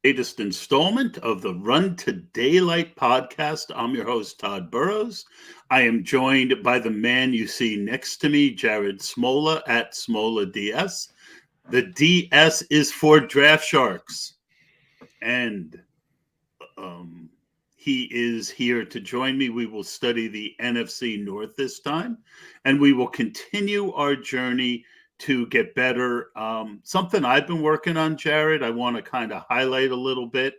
Latest installment of the Run to Daylight podcast. I'm your host, Todd Burrows. I am joined by the man you see next to me, Jared Smola at Smola DS. The DS is for Draft Sharks. And he is here to join me. We will study the NFC North this time, and we will continue our journey to get better. Something I've been working on, Jared, I want to kind of highlight a little bit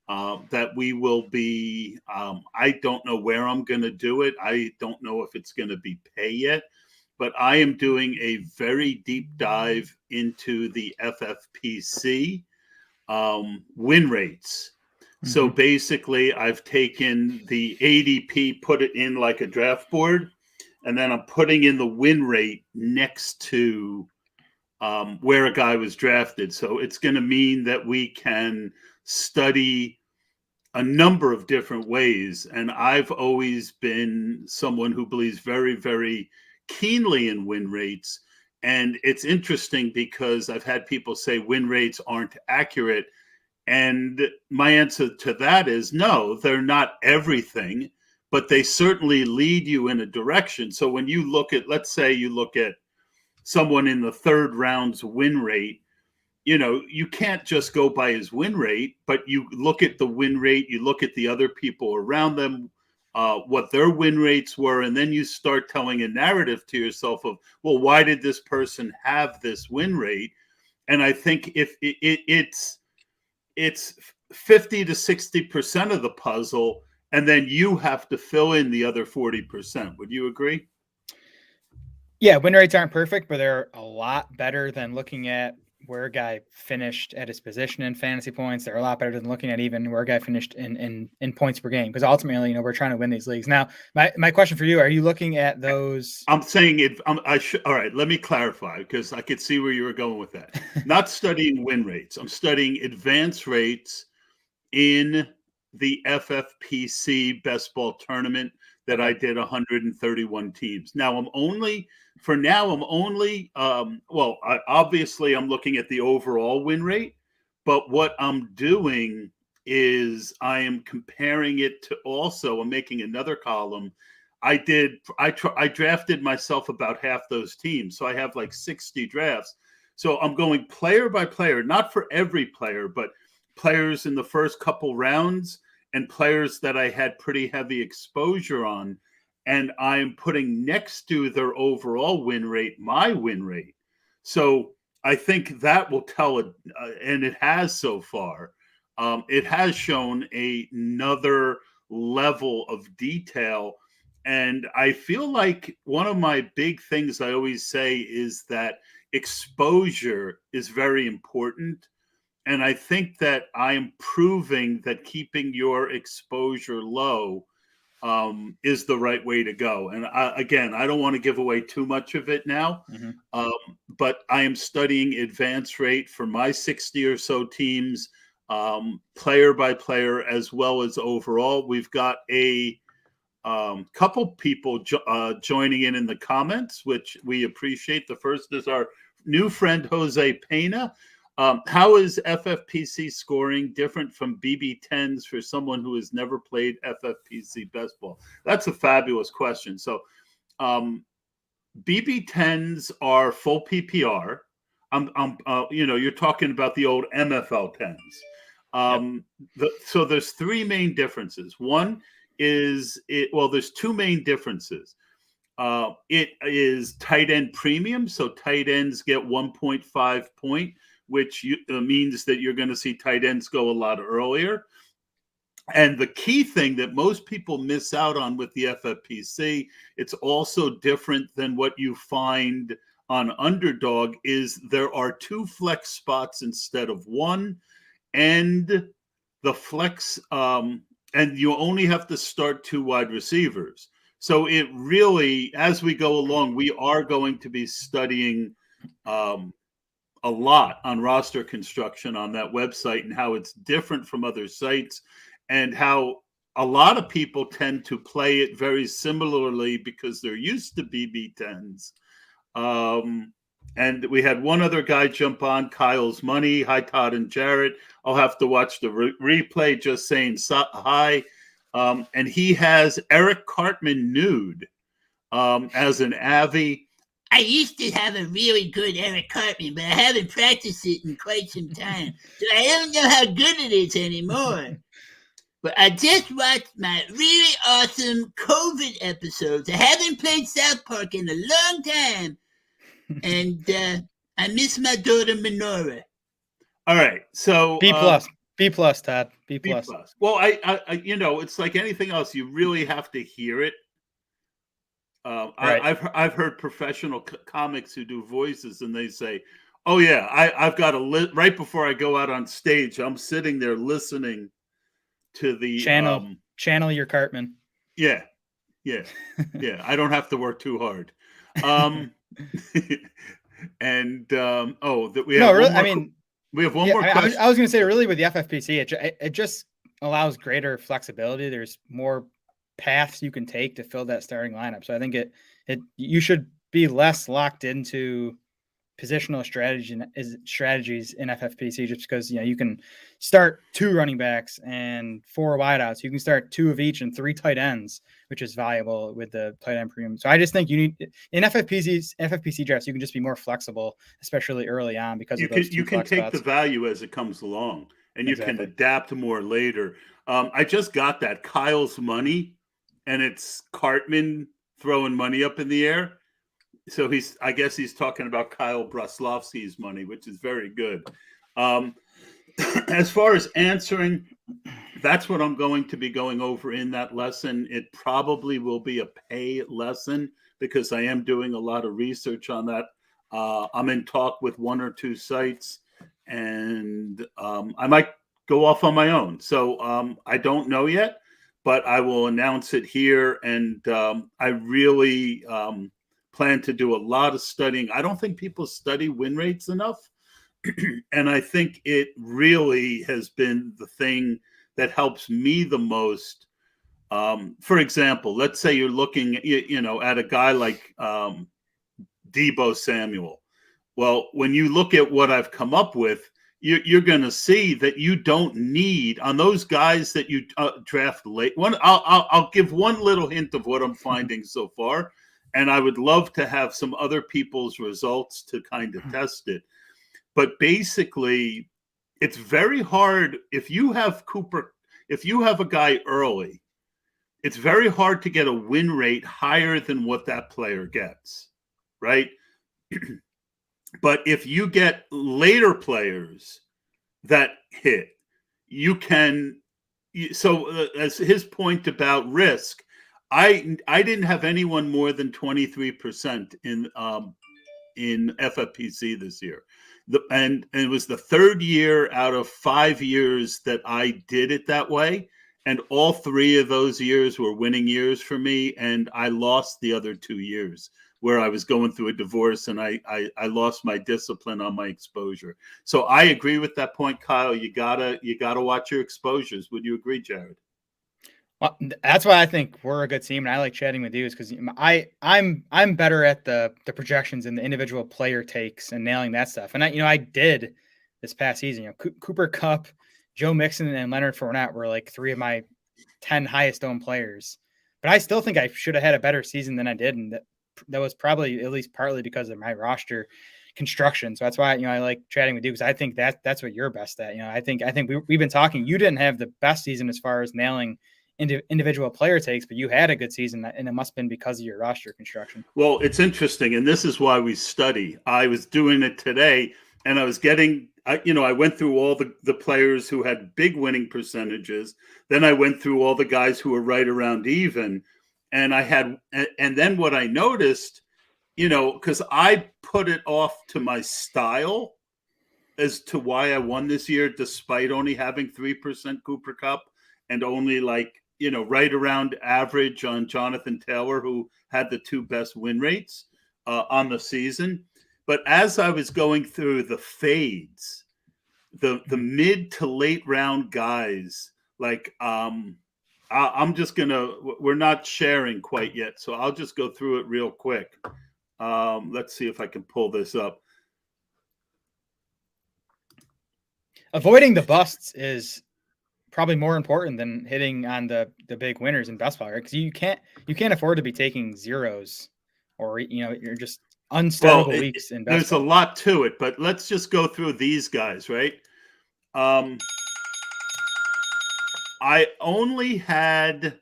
that we will be. I don't know where I'm going to do it. I don't know if it's going to be pay yet, but I am doing a very deep dive into the FFPC win rates. So basically, I've taken the ADP, put it in like a draft board, and then I'm putting in the win rate next to where a guy was drafted. So it's going to mean that we can study a number of different ways. And I've always been someone who believes very, very keenly in win rates. And it's interesting because I've had people say win rates aren't accurate. And my answer to that is no, they're not everything, but they certainly lead you in a direction. So when you look at, let's say you look at someone in the third round's win rate, you can't just go by his win rate, but you look at the win rate, you look at the other people around them, what their win rates were, and then you start telling a narrative to yourself of, well, why did this person have this win rate? And I think if it's 50 to 60% of the puzzle, and then you have to fill in the other 40%. Would you agree? Yeah, win rates aren't perfect, but they're a lot better than looking at where a guy finished at his position in fantasy points. They're a lot better than looking at even where a guy finished in points per game, because ultimately, we're trying to win these leagues. Now, my question for you, are you looking at those? I'm saying it. All right, let me clarify, because I could see where you were going with that. Not studying win rates. I'm studying advance rates in the FFPC Bestball tournament that I did 131 teams. Now I'm only obviously I'm looking at the overall win rate, but what I'm doing is I am comparing it to, also I'm making another column. I drafted myself about half those teams. So I have like 60 drafts. So I'm going player by player, not for every player, but players in the first couple rounds and players that I had pretty heavy exposure on. And I'm putting next to their overall win rate, my win rate. So I think that will tell it, and it has so far. It has shown another level of detail. And I feel like one of my big things I always say is that exposure is very important. And I think that I am proving that keeping your exposure low is the right way to go. And again, I don't want to give away too much of it now, but I am studying advance rate for my 60 or so teams, player by player, as well as overall. We've got a couple people joining in the comments, which we appreciate. The first is our new friend, Jose Pena. How is FFPC scoring different from BB10s for someone who has never played FFPC Bestball? That's a fabulous question. So BB10s are full PPR. You're talking about the old MFL 10s. So there's three main differences. One is there's two main differences. It is tight end premium. So tight ends get 1.5 point, which means that you're going to see tight ends go a lot earlier. And the key thing that most people miss out on with the FFPC, it's also different than what you find on Underdog, is there are two flex spots instead of one. And the flex, and you only have to start two wide receivers. So it really, as we go along, we are going to be studying a lot on roster construction on that website and how it's different from other sites, and how a lot of people tend to play it very similarly because they're used to BB10s. And we had one other guy jump on, Kyle's Money. Hi, Todd and Jared. I'll have to watch the replay, just saying hi. And he has Eric Cartman nude as an Avi. I used to have a really good Eric Cartman, but I haven't practiced it in quite some time. So I don't know how good it is anymore. But I just watched my really awesome COVID episodes. I haven't played South Park in a long time. And I miss my daughter, Menorah. All right. So B+, Todd. B+. Well, I it's like anything else. You really have to hear it. Right. I've heard professional comics who do voices, and they say, "Oh yeah, I've got a right before I go out on stage. I'm sitting there listening to the channel your Cartman." Yeah. I don't have to work too hard. And that we have. No, really, we have one more question. I was going to say, really, with the FFPC, it just allows greater flexibility. There's more paths you can take to fill that starting lineup. So I think you should be less locked into positional strategies in FFPC, just because you can start 2 running backs and 4 wideouts. You can start 2 of each and 3 tight ends, which is valuable with the tight end premium. So I just think you need in FFPC drafts, you can just be more flexible, especially early on, because you can take spots. The value as it comes along, and you can adapt more later. I just got that Kyle's Money, and it's Cartman throwing money up in the air. So I guess he's talking about Kyle Bruslovsky's money, which is very good. As far as answering, that's what I'm going to be going over in that lesson. It probably will be a pay lesson because I am doing a lot of research on that. I'm in talk with 1 or 2 sites, and I might go off on my own. So I don't know yet, but I will announce it here. And I really plan to do a lot of studying. I don't think people study win rates enough. And I think it really has been the thing that helps me the most. For example, let's say you're looking, at a guy like Deebo Samuel. Well, when you look at what I've come up with, you're going to see that you don't need on those guys that you draft late. I'll give one little hint of what I'm finding so far, and I would love to have some other people's results to kind of test it. But basically, it's very hard if you have a guy early, it's very hard to get a win rate higher than what that player gets, right? But if you get later players that hit, you can. So as his point about risk, I didn't have anyone more than 23% in FFPC this year. And it was the 3rd year out of 5 years that I did it that way. And all 3 of those years were winning years for me. And I lost the other 2 years where I was going through a divorce, and I lost my discipline on my exposure. So I agree with that point, Kyle. You gotta watch your exposures. Would you agree, Jared? Well, that's why I think we're a good team, and I like chatting with you, is because I'm better at the projections and the individual player takes and nailing that stuff. And I did this past season. Cooper Kupp, Joe Mixon, and Leonard Fournette were like 3 of my 10 highest owned players. But I still think I should have had a better season than I did, and that was probably at least partly because of my roster construction. So that's why I like chatting with you, because I think that's what you're best at. I think we've been talking. You didn't have the best season as far as nailing individual player takes, but you had a good season, and it must have been because of your roster construction. Well, it's interesting, and this is why we study. I was doing it today, and I was getting, I went through all the players who had big winning percentages. Then I went through all the guys who were right around even, and then what I noticed, because I put it off to my style as to why I won this year, despite only having 3% Cooper Kupp and only right around average on Jonathan Taylor, who had the 2 best win rates on the season. But as I was going through the fades, the mid to late round guys, we're not sharing quite yet, so I'll just go through it real quick. Let's see if I can pull this up. Avoiding the busts is probably more important than hitting on the big winners in Bestball, right? Because you can't afford to be taking zeros, or you're just unstartable weeks in Bestball. There's a lot to it, but let's just go through these guys, right? I only had,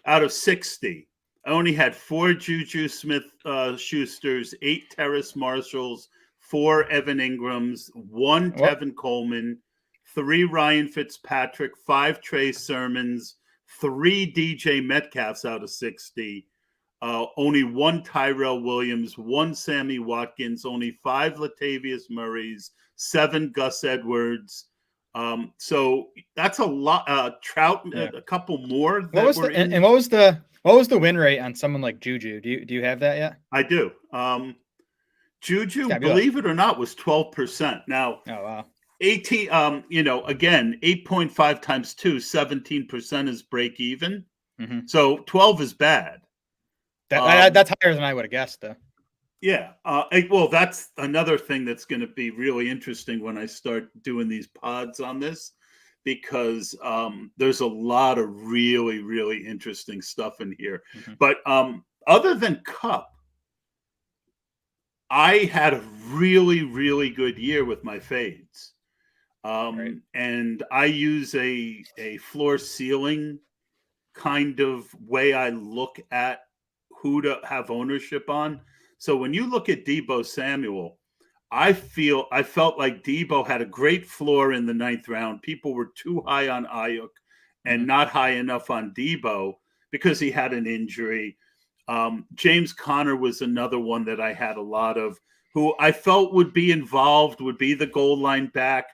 out of 60, I only had 4 Juju Smith-Schusters, 8 Terrace Marshalls, 4 Evan Ingrams, 1 Tevin Coleman, 3 Ryan Fitzpatrick, 5 Trey Sermons, 3 DJ Metcalfs out of 60, only 1 Tyrell Williams, 1 Sammy Watkins, only 5 Latavius Murrays, 7 Gus Edwards. So that's a lot. Trout, a couple more. What was the win rate on someone like Juju? Do you have that yet? I do. Juju, believe it or not, was 12%. Now, oh wow. 18, again, 8.5 times 2, 17% is break even. Mm-hmm. So 12 is bad. That's higher than I would have guessed, though. Yeah. Well, that's another thing that's going to be really interesting when I start doing these pods on this, because there's a lot of really, really interesting stuff in here. Mm-hmm. But other than Cup, I had a really, really good year with my fades. Right. And I use a floor ceiling kind of way I look at who to have ownership on. So when you look at Deebo Samuel, I felt like Deebo had a great floor in the 9th round. People were too high on Ayuk and not high enough on Deebo because he had an injury. James Conner was another one that I had a lot of, who I felt would be involved, would be the goal line back.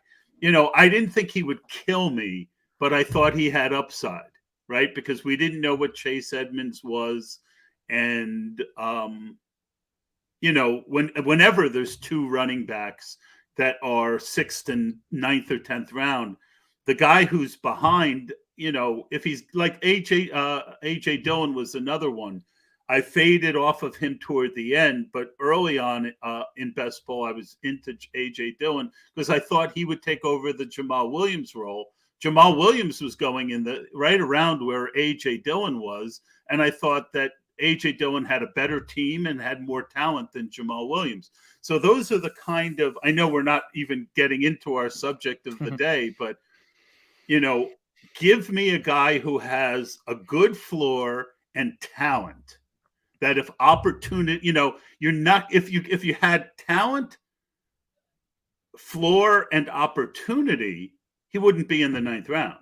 I didn't think he would kill me, but I thought he had upside, right? Because we didn't know what Chase Edmonds was. And, whenever there's 2 running backs that are 6th and 9th or 10th round, the guy who's behind, if he's like AJ Dillon was another one. I faded off of him toward the end, but early on in Best Ball, I was into AJ Dillon because I thought he would take over the Jamal Williams role. Jamal Williams was going in the right around where AJ Dillon was, and I thought that AJ Dillon had a better team and had more talent than Jamal Williams. So those are the kind of, I know we're not even getting into our subject of the day, but, give me a guy who has a good floor and talent. That if opportunity, you're not, if you had talent, floor, and opportunity, he wouldn't be in the 9th round.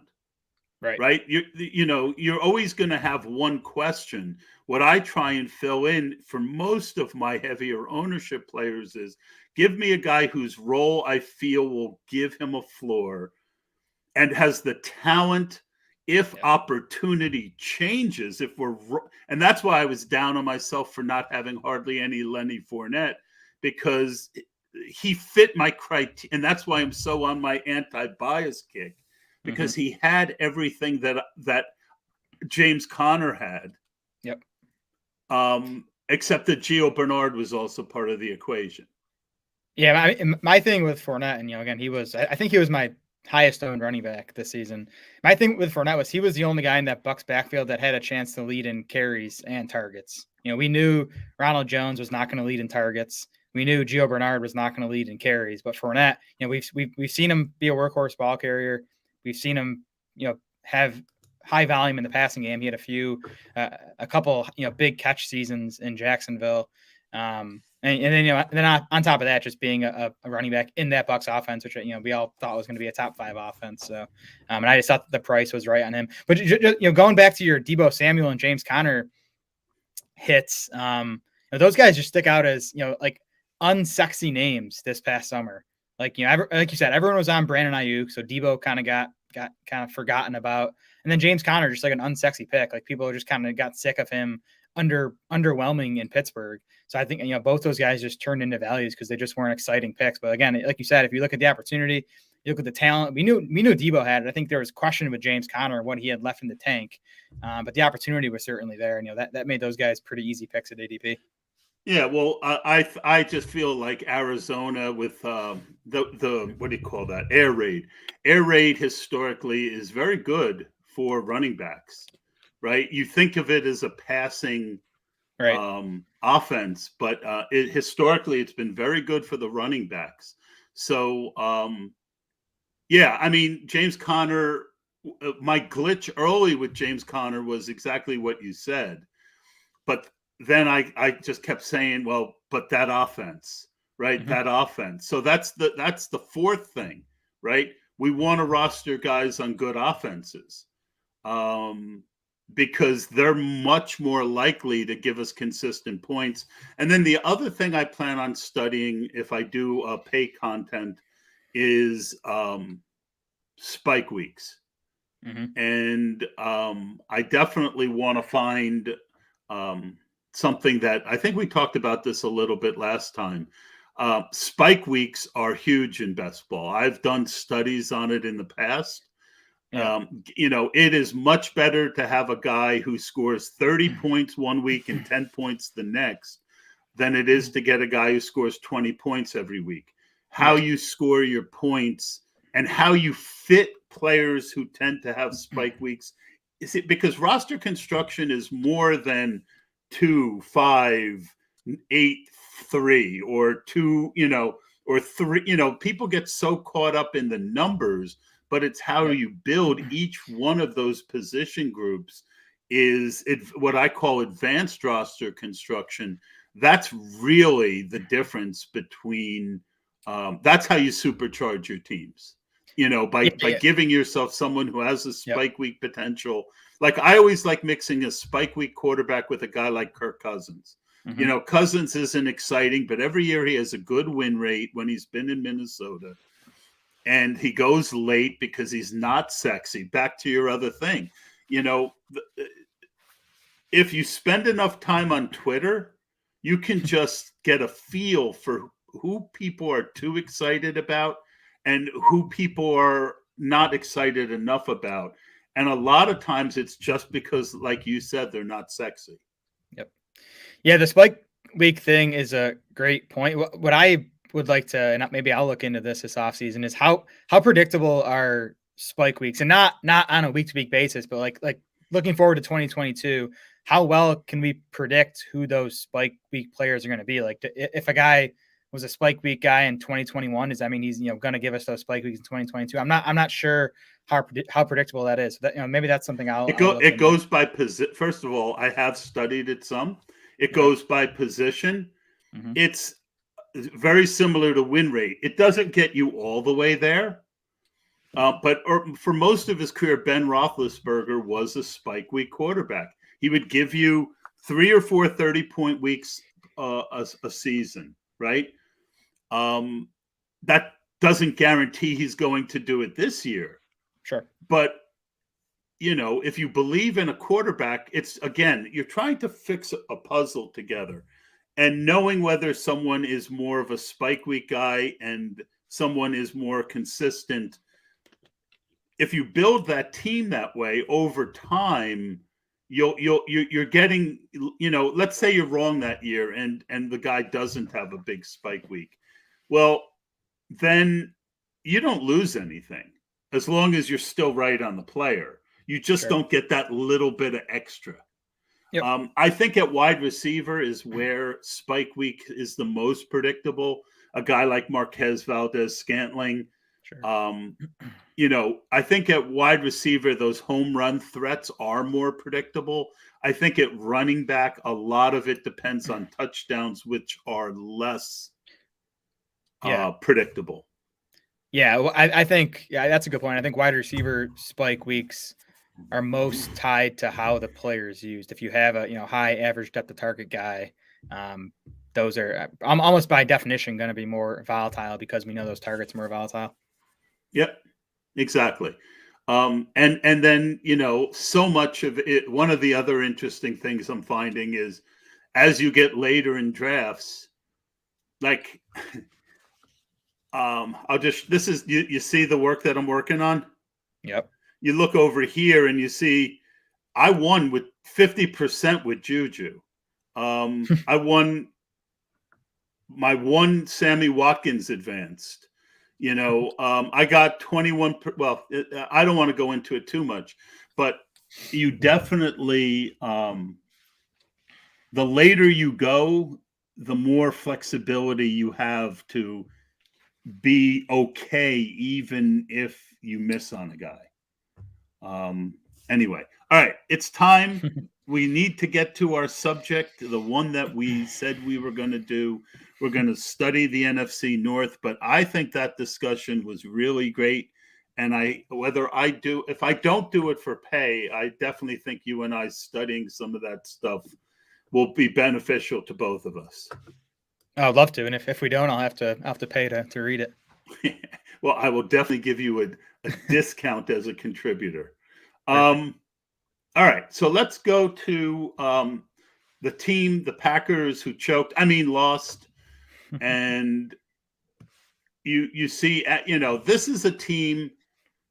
Right. You're always going to have one question. What I try and fill in for most of my heavier ownership players is give me a guy whose role I feel will give him a floor and has the talent. If opportunity changes, and that's why I was down on myself for not having hardly any Lenny Fournette, because he fit my criteria. And that's why I'm so on my anti-bias kick, because he had everything that James Conner had. Yep. Except that Gio Bernard was also part of the equation. Yeah. My thing with Fournette, and again, I think he was my highest owned running back this season. My thing with Fournette was he was the only guy in that Bucs backfield that had a chance to lead in carries and targets. We knew Ronald Jones was not going to lead in targets. We knew Gio Bernard was not going to lead in carries, but Fournette, we've seen him be a workhorse ball carrier. We've seen him, have high volume in the passing game. He had a couple, big catch seasons in Jacksonville. And then on top of that, just being a running back in that Bucs offense, which we all thought was going to be a top 5 offense. So, and I just thought the price was right on him. But going back to your Deebo Samuel and James Conner hits, those guys just stick out as like unsexy names this past summer. Like like you said, everyone was on Brandon Ayuk, so Deebo kind of got kind of forgotten about, and then James Conner just like an unsexy pick. Like people just kind of got sick of him underwhelming in Pittsburgh. So I think, both those guys just turned into values because they just weren't exciting picks. But again, like you said, if you look at the opportunity, you look at the talent, we knew Deebo had it. I think there was question with James Conner and what he had left in the tank. But the opportunity was certainly there. And, that made those guys pretty easy picks at ADP. Yeah, well, I just feel like Arizona with the what do you call that, air raid? Air raid historically is very good for running backs, right? You think of it as a passing Right. offense, but historically it's been very good for the running backs. So yeah, I mean James Conner. My glitch early with James Conner was exactly what you said, but then I just kept saying, well, but that offense, right? Mhm. That offense. So that's the fourth thing, right? We want to roster guys on good offenses. Um, because they're much more likely to give us consistent points. And then the other thing I plan on studying if I do pay content is spike weeks. Mhm. And I definitely want to find um, something that I think we talked about this a little bit last time. Spike weeks are huge in best ball. I've done studies on it in the past. Yeah. It is much better to have a guy who scores 30 points one week and 10 points the next than it is to get a guy who scores 20 points every week. How Yeah. you score your points and how you fit players who tend to have spike weeks. Is it because roster construction is more than 2, 5, 8, 3, or 2, or 3? People get so caught up in the numbers, but it's how Yep. you build each one of those position groups is it what I call advanced roster construction. That's really the difference between that's how you supercharge your teams, by Yeah. by Yeah. giving yourself someone who has a Yep. spike week potential. Like I always like mixing a spike week quarterback with a guy like Kirk Cousins. Mhm. Cousins isn't exciting, but every year he has a good win rate when he's been in Minnesota, and he goes late because he's not sexy. Back to your other thing, if you spend enough time on Twitter, you can just get a feel for who people are too excited about and who people are not excited enough about. And a lot of times it's just because, like you said, they're not sexy. Yep. Yeah, the spike week thing is a great point. What I would like to, and maybe I'll look into this offseason, is how predictable are spike weeks, and not on a week to week basis, but like looking forward to 2022. How well can we predict who those spike week players are going to be? Like, if a guy was a spike week guy in 2021, does that mean he's going to give us those spike weeks in 2022? I'm not sure how predictable that is. That, maybe that's something I'll look It into. goes by position. First of all, I have studied it some. It Okay. goes by position. Mm-hmm. It's very similar to win rate. It doesn't get you all the way there. But for most of his career, Ben Roethlisberger was a spike week quarterback. He would give you 3 or 4 30-point weeks a season, right? That doesn't guarantee he's going to do it this year. Sure. But, if you believe in a quarterback, it's, again, you're trying to fix a puzzle together. And knowing whether someone is more of a spike week guy and someone is more consistent, if you build that team that way over time, you're getting, let's say you're wrong that year and the guy doesn't have a big spike week. Well, then you don't lose anything as long as you're still right on the player. You just don't get that little bit of extra. Yep. I think at wide receiver is where spike week is the most predictable. A guy like Marquez Valdez-Scantling. Sure. I think at wide receiver, those home run threats are more predictable. I think at running back, a lot of it depends on touchdowns, which are less predictable. Yeah, well, I think that's a good point. I think wide receiver spike weeks are most tied to how the player is used. If you have a high average depth of target guy, those are almost by definition going to be more volatile because we know those targets are more volatile. Yep, exactly. And then so much of it. One of the other interesting things I'm finding is as you get later in drafts, like. This is you see the work that I'm working on. Yep. You look over here and you see I won with 50% with Juju. I won my one Sammy Watkins advanced. I got 21. Well, I don't want to go into it too much, but you definitely, the later you go, the more flexibility you have to be okay, even if you miss on a guy. Anyway, all right, it's time. We need to get to our subject, the one that we said we were going to do. We're going to study the NFC North, but I think that discussion was really great. And if I don't do it for pay, I definitely think you and I studying some of that stuff will be beneficial to both of us. I'd love to. And if we don't, I'll have to pay to read it. Well, I will definitely give you a discount as a contributor. All right, so let's go to the team, the Packers, who lost. And you see, this is a team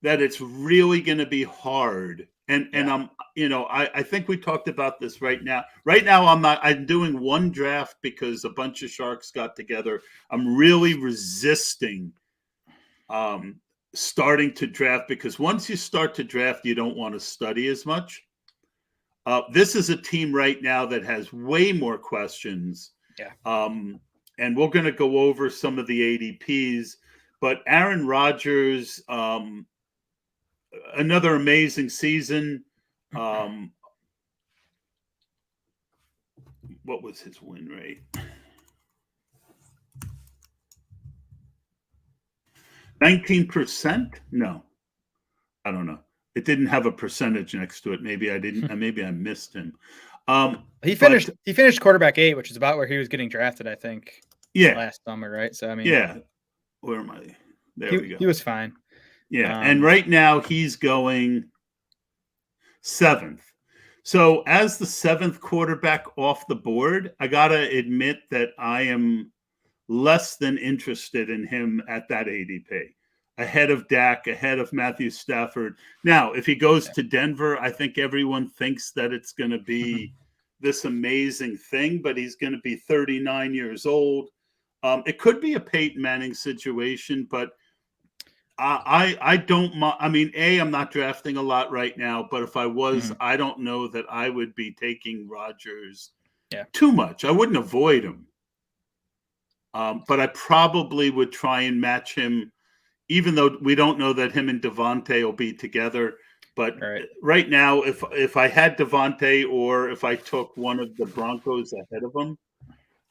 that it's really going to be hard. And I think we talked about this right now. Right now, I'm doing one draft because a bunch of sharks got together. I'm really resisting starting to draft, because once you start to draft, you don't want to study as much. This is a team right now that has way more questions. Yeah. And we're going to go over some of the ADPs. But Aaron Rodgers, another amazing season. What was his win rate? 19%? No, I don't know. It didn't have a percentage next to it. Maybe I didn't. Maybe I missed him. He finished quarterback 8, which is about where he was getting drafted, I think. Yeah. Last summer, right? So yeah. Where am I? There we go. He was fine. Yeah, and right now he's going 7th. So as the 7th quarterback off the board, I gotta admit that I am less than interested in him at that ADP. Ahead of Dak, ahead of Matthew Stafford. Now, if he goes to Denver, I think everyone thinks that it's going to be this amazing thing, but he's going to be 39 years old. It could be a Peyton Manning situation, but I don't. I mean, I'm not drafting a lot right now, but if I was, I don't know that I would be taking Rodgers too much. I wouldn't avoid him, but I probably would try and match him. Even though we don't know that him and Devontae will be together. But right now, if I had Devontae, or if I took one of the Broncos ahead of him,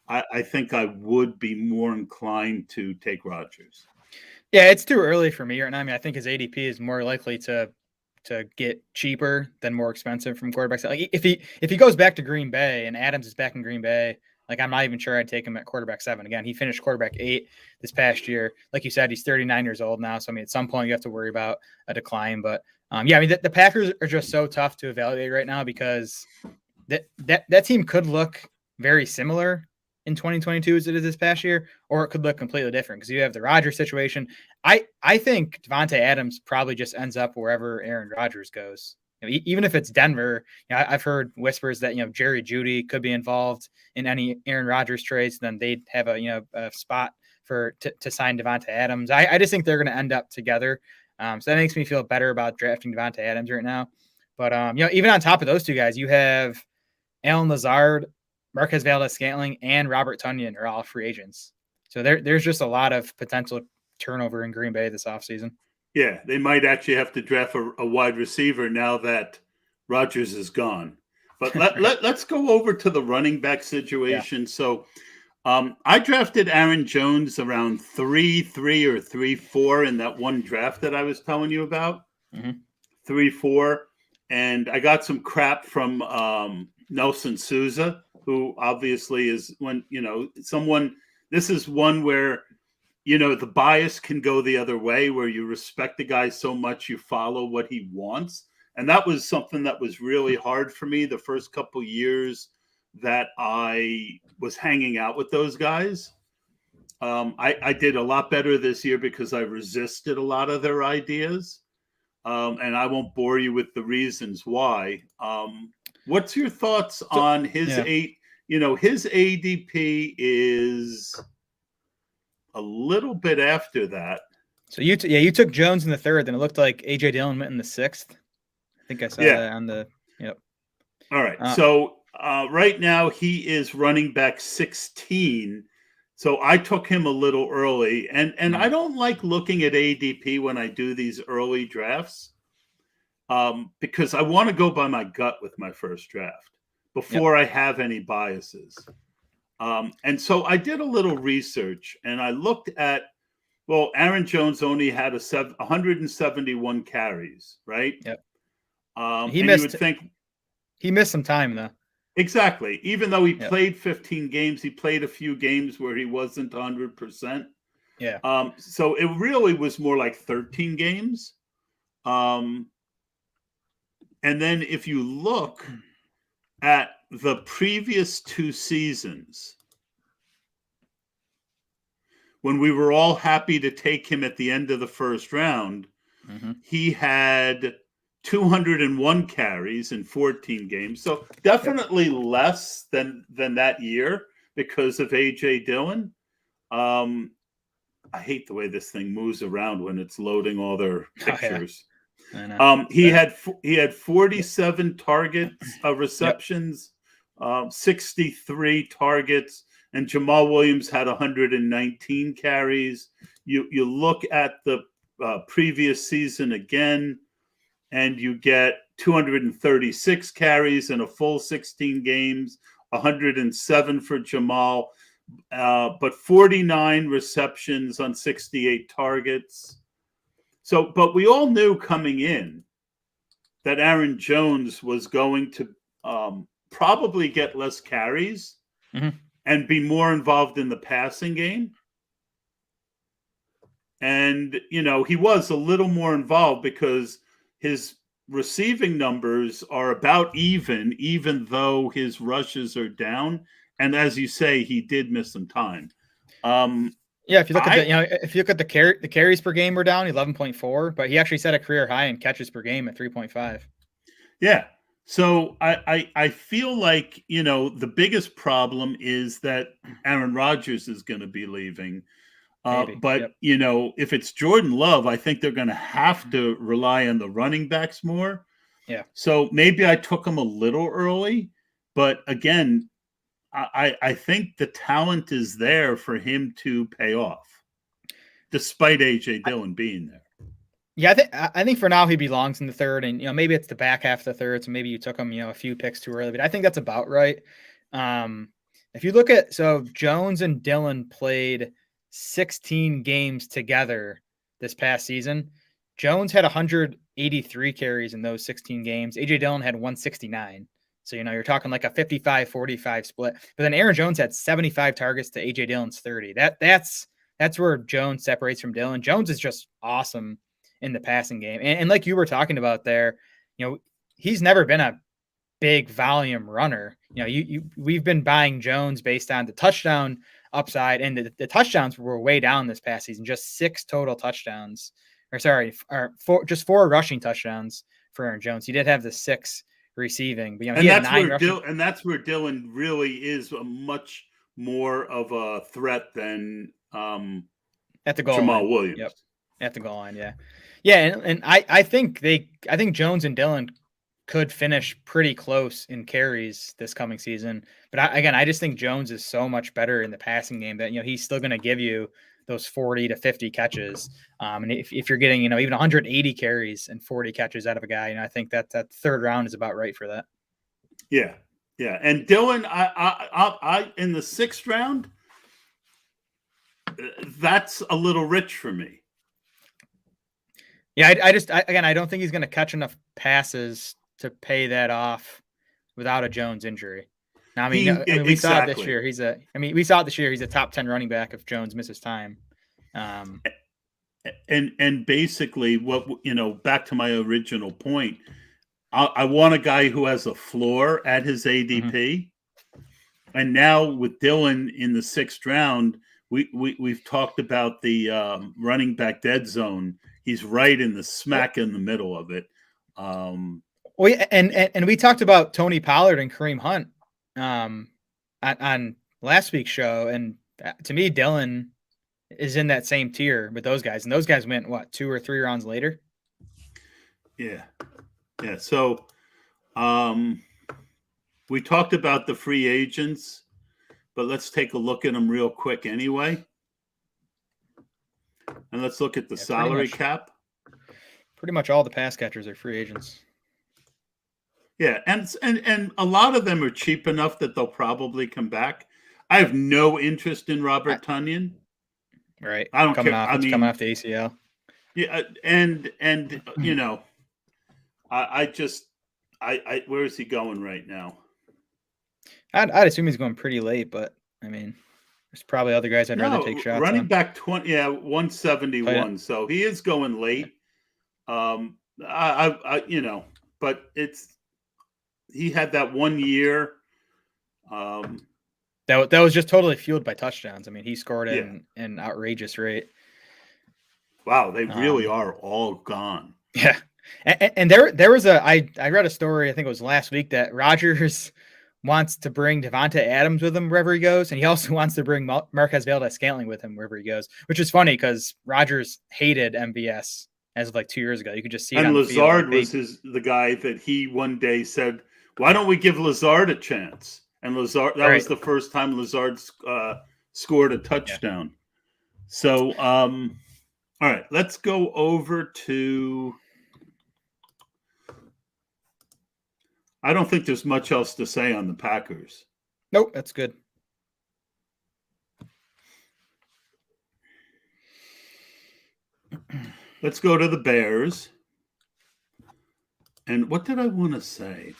I think I would be more inclined to take Rodgers. Yeah, it's too early for me right now. I mean, I think his ADP is more likely to get cheaper than more expensive from quarterbacks. Like if he goes back to Green Bay and Adams is back in Green Bay, like, I'm not even sure I'd take him at quarterback 7. Again, he finished quarterback 8 this past year. Like you said, he's 39 years old now. So, I mean, at some point you have to worry about a decline. But, I mean, the Packers are just so tough to evaluate right now, because that team could look very similar in 2022 as it is this past year, or it could look completely different because you have the Rodgers situation. I think Devontae Adams probably just ends up wherever Aaron Rodgers goes. Even if it's Denver, I've heard whispers that Jerry Jeudy could be involved in any Aaron Rodgers trades. Then they'd have a spot to sign Devontae Adams. I just think they're going to end up together. So that makes me feel better about drafting Devontae Adams right now. But even on top of those two guys, you have Allen Lazard, Marquez Valdes-Scantling, and Robert Tonyan are all free agents. So there's just a lot of potential turnover in Green Bay this offseason. Yeah, they might actually have to draft a wide receiver now that Rodgers is gone. But let's go over to the running back situation. Yeah. So I drafted Aaron Jones around 3-3 or 3-4 in that one draft that I was telling you about. 3-4. And I got some crap from Nelson Sousa, who obviously is this is one where the bias can go the other way, where you respect the guy so much you follow what he wants. And that was something that was really hard for me the first couple years that I was hanging out with those guys. I did a lot better this year because I resisted a lot of their ideas. And I won't bore you with the reasons why. What's your thoughts on his his ADP is a little bit after that. So you took Jones in the third, then it looked like AJ Dillon went in the sixth. I think I saw that on the. Yep. All right. So right now he is running back 16. So I took him a little early, and I don't like looking at ADP when I do these early drafts, because I want to go by my gut with my first draft before I have any biases. And so I did a little research, and I looked at, well, Aaron Jones only had 171 carries, right? Yep. He missed some time though. Exactly. Even though he played 15 games, he played a few games where he wasn't 100%. Yeah. So it really was more like 13 games. And then if you look at the previous 2 seasons, when we were all happy to take him at the end of the first round, he had 201 carries in 14 games. So definitely less than that year because of AJ Dillon. I hate the way this thing moves around when it's loading all their pictures. He had 47 targets, receptions, 63 targets, and Jamal Williams had 119 carries. You look at the previous season again, and you get 236 carries in a full 16 games, 107 for Jamal, but 49 receptions on 68 targets. So, but we all knew coming in that Aaron Jones was going to probably get less carries and be more involved in the passing game. And, he was a little more involved because his receiving numbers are about even though his rushes are down. And as you say, he did miss some time. If you look at the carries per game were down 11.4, but he actually set a career high in catches per game at 3.5. Yeah. So I feel like, the biggest problem is that Aaron Rodgers is going to be leaving. But if it's Jordan Love, I think they're going to have to rely on the running backs more. Yeah. So maybe I took him a little early, but again, I think the talent is there for him to pay off, despite AJ Dillon being there. Yeah, I think for now he belongs in the third, and maybe it's the back half of the third, so maybe you took him a few picks too early, but I think that's about right. If you look at Jones and Dillon played 16 games together this past season. Jones had 183 carries in those 16 games. AJ Dillon had 169. So, you're talking like a 55-45 split. But then Aaron Jones had 75 targets to AJ Dillon's 30. That's where Jones separates from Dillon. Jones is just awesome in the passing game. And like you were talking about there, he's never been a big volume runner. We've been buying Jones based on the touchdown upside, and the touchdowns were way down this past season. Just 6 total touchdowns, just 4 rushing touchdowns for Aaron Jones. He did have the 6 receiving, but he had 9 rushing. And that's where Dillon really is a much more of a threat than at the goal Jamal line. Williams. Yep, at the goal line. Yeah, and I think Jones and Dillon could finish pretty close in carries this coming season. But I just think Jones is so much better in the passing game that, he's still going to give you those 40 to 50 catches. And if you're getting, even 180 carries and 40 catches out of a guy, I think that third round is about right for that. Yeah. Yeah. And Dillon, I in the 6th round, that's a little rich for me. Yeah. I don't think he's going to catch enough passes to pay that off without a Jones injury. Now, we saw it this year. We saw it this year. He's a top 10 running back if Jones misses time. And basically back to my original point, I want a guy who has a floor at his ADP. And now with Dillon in the 6th round, we've talked about the running back dead zone. He's right in the smack in the middle of it. And we talked about Tony Pollard and Kareem Hunt on last week's show, and to me, Dillon is in that same tier with those guys, and those guys went what 2 or 3 rounds later. Yeah. So, we talked about the free agents, but let's take a look at them real quick anyway. And let's look at the salary cap. Pretty much all the pass catchers are free agents. Yeah, and a lot of them are cheap enough that they'll probably come back. I have no interest in Robert Tonyan. Right. I don't coming care. Off, coming off the ACL. Yeah, and you know, I where is he going right now? I'd assume he's going pretty late, but I mean, there's probably other guys I'd rather take shots running on. back 171. Oh, yeah. So he is going late. You know, but he had that 1 year. That was just totally fueled by touchdowns. I mean, he scored in an outrageous rate. Wow, they really are all gone. Yeah, and there was I read a story, I think it was last week, that Rodgers wants to bring Devontae Adams with him wherever he goes, and he also wants to bring Marquez Valdes-Scantling with him wherever he goes, which is funny because Rodgers hated MVS as of like 2 years ago. You could just see it. And on Lazard the field. was the guy that he one day said, "Why don't we give Lazard a chance?" And Lazard, that was the first time Lazard scored a touchdown. Yeah. So, all right, let's go over to. I don't think there's much else to say on the Packers. Nope, that's good. Let's go to the Bears. And what did I want to say?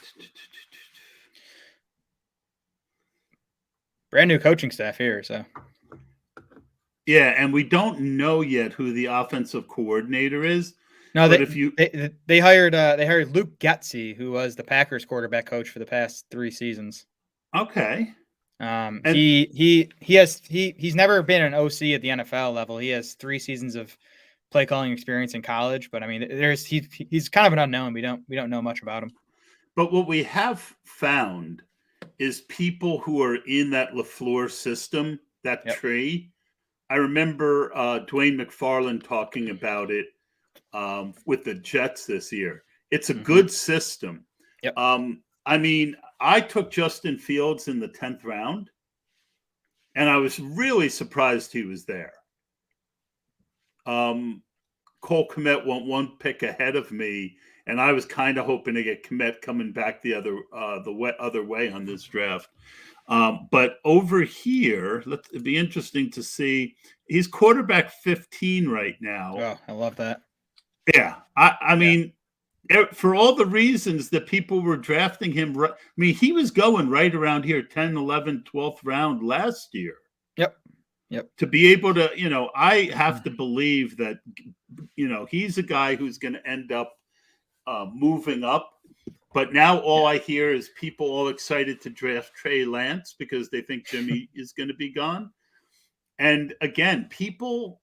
Brand new coaching staff here, so. Yeah, and we don't know yet who the offensive coordinator is. No, they hired Luke Getsy, who was the Packers quarterback coach for the past 3 seasons. Okay. He's never been an OC at the NFL level. He has 3 seasons of play calling experience in college, but I mean, he's kind of an unknown. We don't know much about him. But what we have found is people who are in that LaFleur system, that tree. I remember Dwayne McFarland talking about it with the Jets this year. It's a good system. Yep. I mean, I took Justin Fields in the 10th round, and I was really surprised he was there. Cole Commet went 1 pick ahead of me, and I was kind of hoping to get Commet coming back the other way on this draft. But over here, it'd be interesting to see. He's quarterback 15 right now. Oh, I love that. Yeah, I mean, for all the reasons that people were drafting him. I mean, he was going right around here, 10, 11, 12th round last year. Yep. To be able to, I have to believe that, he's a guy who's going to end up moving up. But now all I hear is people all excited to draft Trey Lance because they think Jimmy is going to be gone. And again, people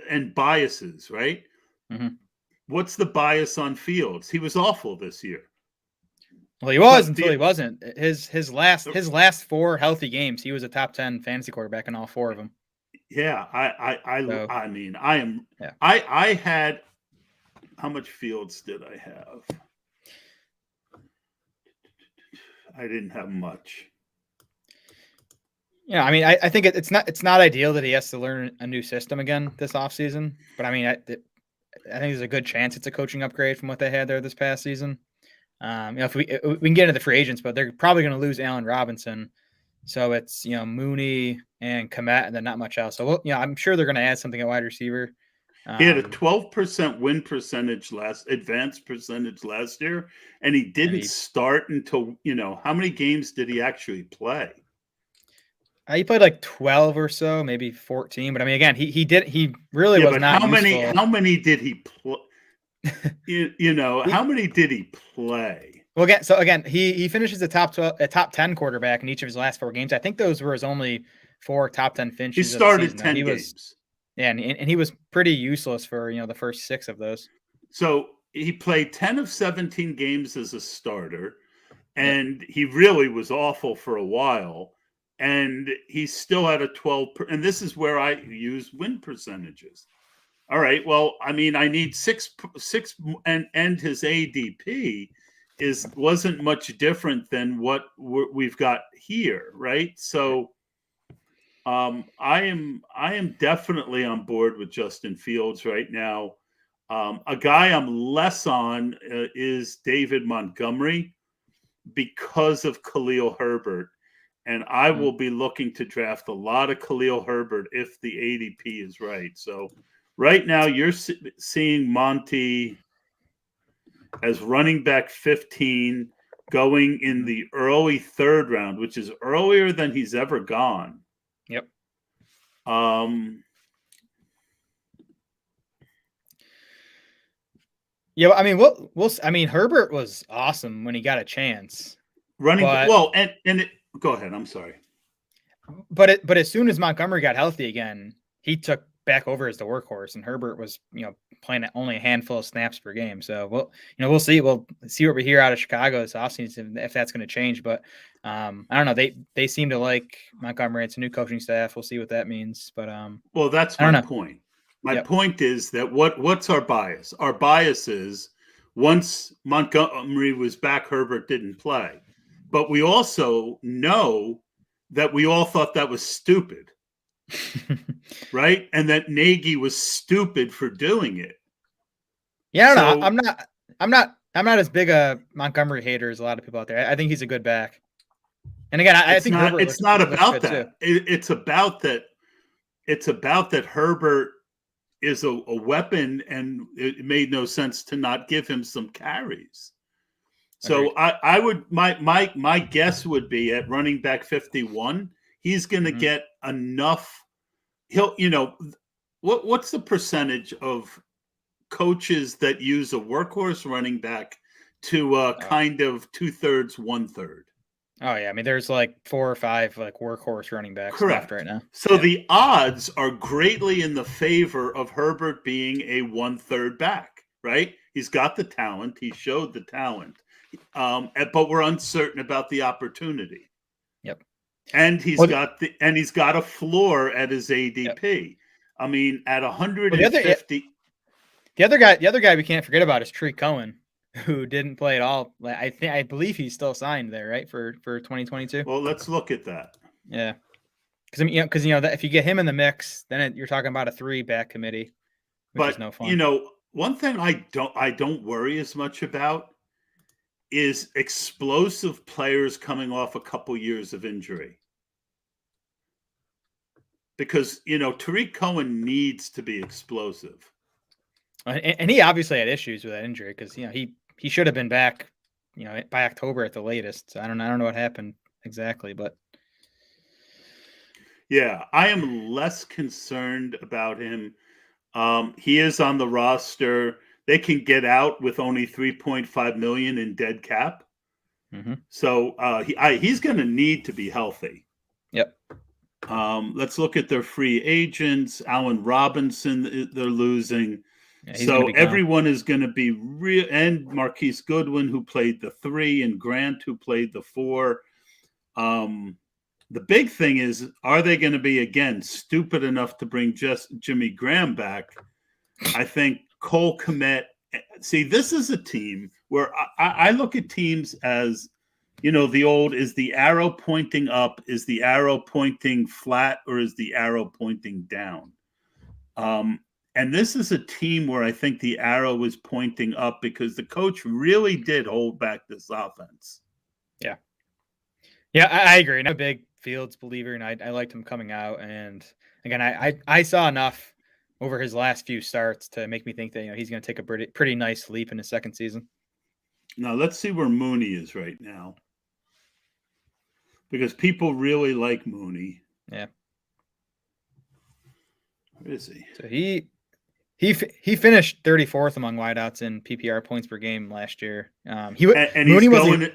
and biases, right? Mm-hmm. What's the bias on Fields? He was awful this year. Well, he was until he wasn't. His last 4 healthy games, he was a top 10 fantasy quarterback in all 4 of them. Yeah, I mean, I had, how much Fields did I have? I didn't have much. Yeah, I mean, I think it's not ideal that he has to learn a new system again this offseason. But I mean, I think there's a good chance it's a coaching upgrade from what they had there this past season. If we can get into the free agents, but they're probably going to lose Allen Robinson. So it's, Mooney and Commet and then not much else. So, I'm sure they're going to add something at wide receiver. He had a 12% win percentage advanced percentage last year, and he didn't start until, how many games did he actually play? He played like 12 or so, maybe 14. But I mean, again, he really was not useful. How many did he play? How many did he play? Well, again, he finishes a top 10 quarterback in each of his last 4 games. I think those were his only 4 top 10 finishes. He started 10 games. Yeah, and he was pretty useless for the first 6 of those. So he played 10 of 17 games as a starter, and he really was awful for a while. and he's still at a 12. And this is where I use win percentages. All right. Well, I mean, I need six, and his ADP wasn't much different than what we've got here, right? So, I am definitely on board with Justin Fields right now. A guy I'm less on is David Montgomery because of Khalil Herbert. And I will be looking to draft a lot of Khalil Herbert if the ADP is right. So right now you're seeing Monty as running back 15 going in the early third round, which is earlier than he's ever gone. Yep. Yeah, I mean, I mean, Herbert was awesome when he got a chance. Go ahead. I'm sorry. But as soon as Montgomery got healthy again, he took back over as the workhorse, and Herbert was, playing at only a handful of snaps per game. So we'll see. We'll see what we hear out of Chicago this offseason if that's going to change. But I don't know. They seem to like Montgomery. It's a new coaching staff. We'll see what that means. But well, that's my point. My point is that what's our bias? Our bias is once Montgomery was back, Herbert didn't play. But we also know that we all thought that was stupid, right? And that Nagy was stupid for doing it. Yeah, no, I'm not as big a Montgomery hater as a lot of people out there. I think he's a good back. And again, I think it's not about that. It's about that. It's about that Herbert is a weapon, and it made no sense to not give him some carries. So I would my guess would be at running back 51, he's going to get enough. What's the percentage of coaches that use a workhorse running back to kind of 2/3, 1/3? Oh yeah, I mean there's like 4 or 5 like workhorse running backs left right now. So the odds are greatly in the favor of Herbert being a 1/3 back, right? He's got the talent. He showed the talent. But we're uncertain about the opportunity. Yep. And he's got a floor at his ADP. Yep. I mean, at 150. The other guy we can't forget about is Tree Cohen, who didn't play at all. I believe he's still signed there, right, for 2022. Well, let's look at that. Yeah, because if you get him in the mix, then you're talking about a 3-back committee, which is no fun. One thing I don't worry as much about is explosive players coming off a couple years of injury. Because, Tariq Cohen needs to be explosive. And he obviously had issues with that injury because, he should have been back, by October at the latest. So I don't know what happened exactly, but. Yeah, I am less concerned about him. He is on the roster. They can get out with only $3.5 million in dead cap. Mm-hmm. So he's going to need to be healthy. Yep. Let's look at their free agents. Allen Robinson, they're losing. Yeah, so everyone is going to be real. And Marquise Goodwin, who played the 3, and Grant, who played the 4. The big thing is, are they going to be, again, stupid enough to bring just Jimmy Graham back? I think Cole Commet. See, this is a team where I look at teams as, the old, is the arrow pointing up, is the arrow pointing flat, or is the arrow pointing down? And this is a team where I think the arrow was pointing up because the coach really did hold back this offense. Yeah. Yeah, I agree. I'm a big Fields believer, and I liked him coming out. And again, I saw enough over his last few starts to make me think that he's going to take a pretty nice leap in his second season. Now let's see where Mooney is right now, because people really like Mooney. Yeah. Where is he? So he finished 34th among wideouts in PPR points per game last year. Mooney was.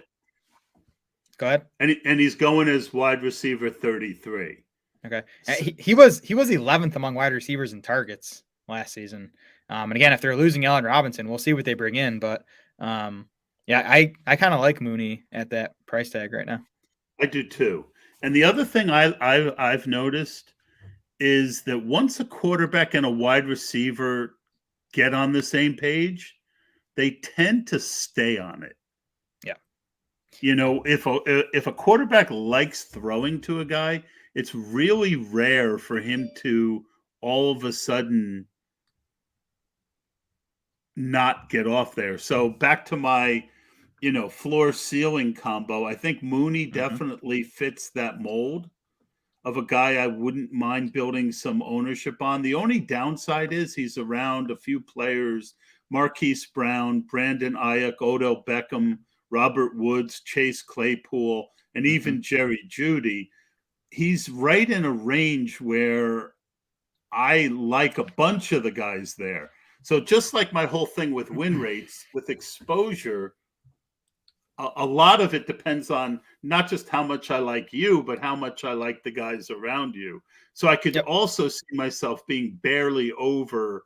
Go ahead. And he's going as wide receiver 33. Okay. He was 11th among wide receivers in targets last season. And again, if they're losing Allen Robinson, we'll see what they bring in. But I kind of like Mooney at that price tag right now. I do too. And the other thing I've noticed is that once a quarterback and a wide receiver get on the same page, they tend to stay on it. Yeah. You know, if a quarterback likes throwing to a guy, it's really rare for him to all of a sudden not get off there. So back to my, floor ceiling combo, I think Mooney definitely fits that mold of a guy I wouldn't mind building some ownership on. The only downside is he's around a few players: Marquise Brown, Brandon Ayuk, Odell Beckham, Robert Woods, Chase Claypool, and even Jerry Jeudy. He's right in a range where I like a bunch of the guys there. So just like my whole thing with win rates, with exposure, a lot of it depends on not just how much I like you, but how much I like the guys around you. So I could also see myself being barely over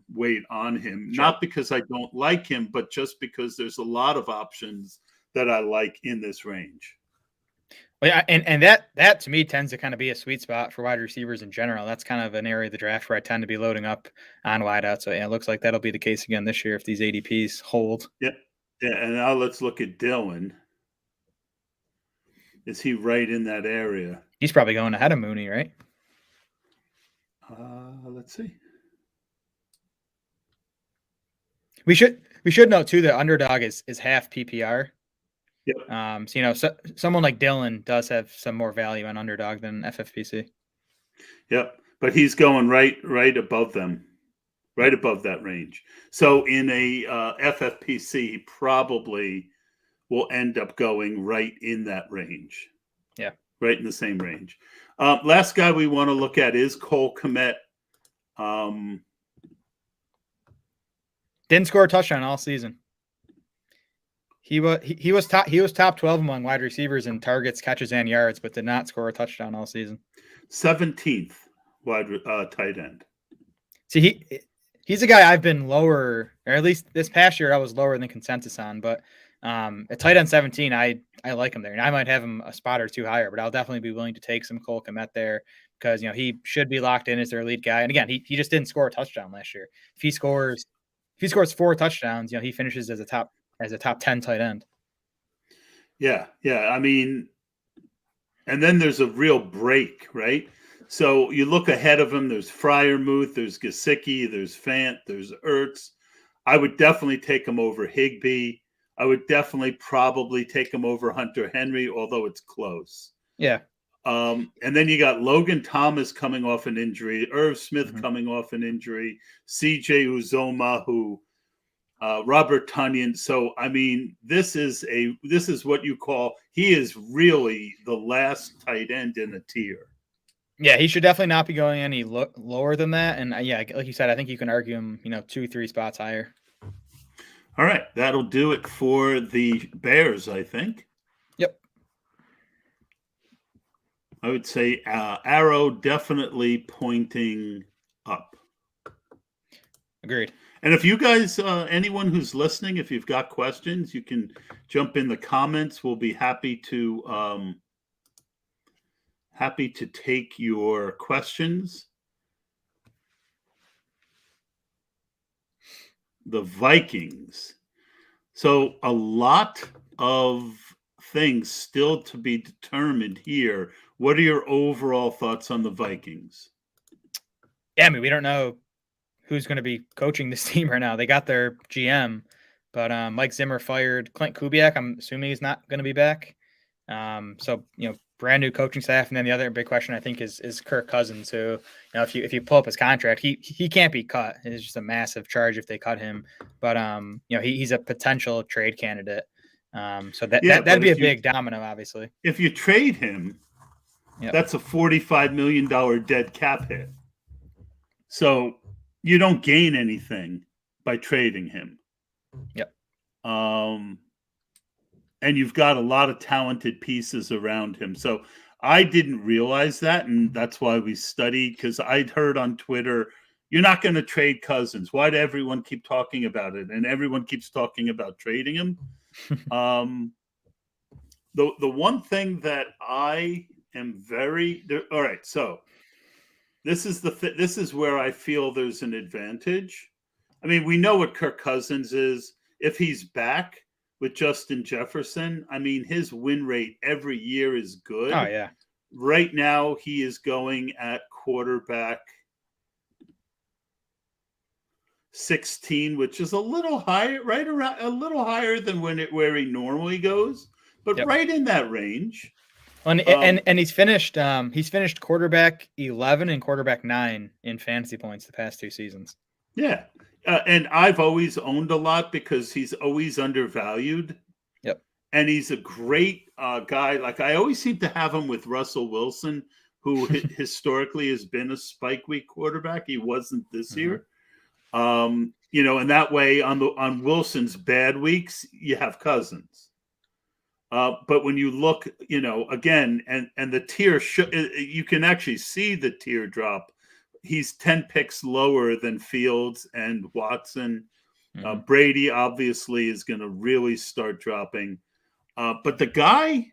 weight on him, not because I don't like him, but just because there's a lot of options that I like in this range. Well, yeah, and that to me tends to kind of be a sweet spot for wide receivers in general. That's kind of an area of the draft where I tend to be loading up on wideout. So yeah, it looks like that'll be the case again this year if these ADPs hold. Yeah. Yeah, and now let's look at Dylan. Is he right in that area? He's probably going ahead of Mooney, right? Let's see. We should note too that underdog is half PPR. Yep. So someone like Dylan does have some more value on underdog than FFPC. Yep, but he's going right above them. Right above that range. So in a FFPC, he probably will end up going right in that range. Yeah. Right in the same range. Last guy we want to look at is Cole Commet. Didn't score a touchdown all season. He was top 12 among wide receivers in targets, catches, and yards, but did not score a touchdown all season. 17th tight end. See, he's a guy I've been lower, or at least this past year I was lower than consensus on. But at tight end 17, I like him there, and I might have him a spot or two higher. But I'll definitely be willing to take some Cole Commet there because he should be locked in as their lead guy. And again, he just didn't score a touchdown last year. If he scores 4 touchdowns, he finishes as a top 10 tight end. Yeah. I mean, and then there's a real break, right? So you look ahead of him, there's Freiermuth, there's Gesicki, there's Fant, there's Ertz. I would definitely take him over Higbee. I would definitely probably take him over Hunter Henry, although it's close. Yeah. And then you got Logan Thomas coming off an injury, Irv Smith coming off an injury, CJ Uzoma, Robert Tonyan. So, I mean, this is what you call, he is really the last tight end in a tier. Yeah, he should definitely not be going any lower than that. And yeah, like you said, I think you can argue him, 2-3 spots higher. All right, that'll do it for the Bears, I think. Yep. I would say arrow definitely pointing up. Agreed. And if you guys, anyone who's listening, if you've got questions, you can jump in the comments. We'll be happy to take your questions. The Vikings. So a lot of things still to be determined here. What are your overall thoughts on the Vikings? Yeah, I mean, we don't know who's going to be coaching this team right now. They got their GM, but Mike Zimmer fired Clint Kubiak. I'm assuming he's not going to be back. So, brand new coaching staff. And then the other big question I think is Kirk Cousins, who, if you pull up his contract, he can't be cut. It's just a massive charge if they cut him. But he's a potential trade candidate. So that'd be a big domino, obviously. If you trade him, that's a $45 million dead cap hit. So you don't gain anything by trading him. Yep. And you've got a lot of talented pieces around him. So I didn't realize that, and that's why we studied, because I'd heard on Twitter, you're not going to trade Cousins. Why do everyone keep talking about it? And everyone keeps talking about trading him. The one thing that I am very all right. So this is where I feel there's an advantage. I mean, we know what Kirk Cousins is. If he's back with Justin Jefferson, I mean, his win rate every year is good. Oh yeah. Right now, he is going at quarterback 16, which is a little higher, right around a little higher than where he normally goes, but right in that range. And he's finished quarterback 11 and quarterback 9 in fantasy points the past 2 seasons. Yeah. And I've always owned a lot because he's always undervalued. Yep. And he's a great guy. Like I always seem to have him with Russell Wilson, who historically has been a spike week quarterback. He wasn't this year. And that way on Wilson's bad weeks, you have Cousins. But when you look, again, and the tier, you can actually see the tier drop. He's 10 picks lower than Fields and Watson. Brady obviously is going to really start dropping. But the guy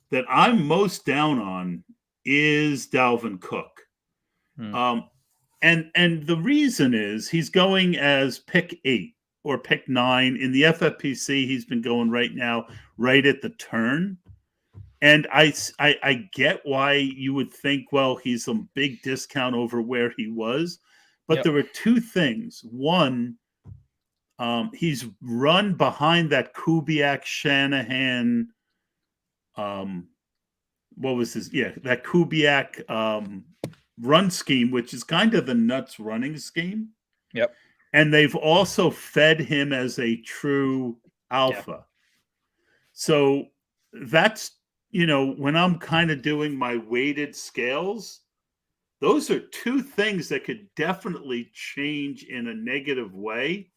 that I'm most down on is Dalvin Cook. And the reason is he's going as pick 8 or pick 9. In the FFPC, he's been going right now, right at the turn. And I get why you would think, well, he's a big discount over where he was. But there were 2 things. One, he's run behind that Kubiak Shanahan. What was his? Yeah, that Kubiak run scheme, which is kind of the nuts running scheme. Yep. And they've also fed him as a true alpha. Yeah. So that's, when I'm kind of doing my weighted scales, those are 2 things that could definitely change in a negative way.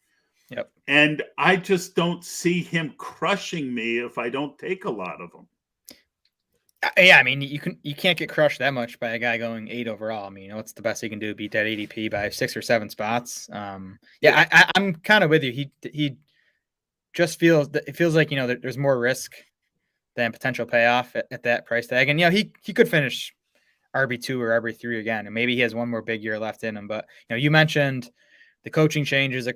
Yep. And I just don't see him crushing me if I don't take a lot of them. Yeah, I mean, you can't get crushed that much by a guy going 8 overall. I mean, what's the best he can do? Beat that ADP by 6 or 7 spots. I'm kind of with you. He just feels like there's more risk than potential payoff at that price tag. And he could finish RB2 or RB3 again, and maybe he has one more big year left in him. But you mentioned the coaching change is a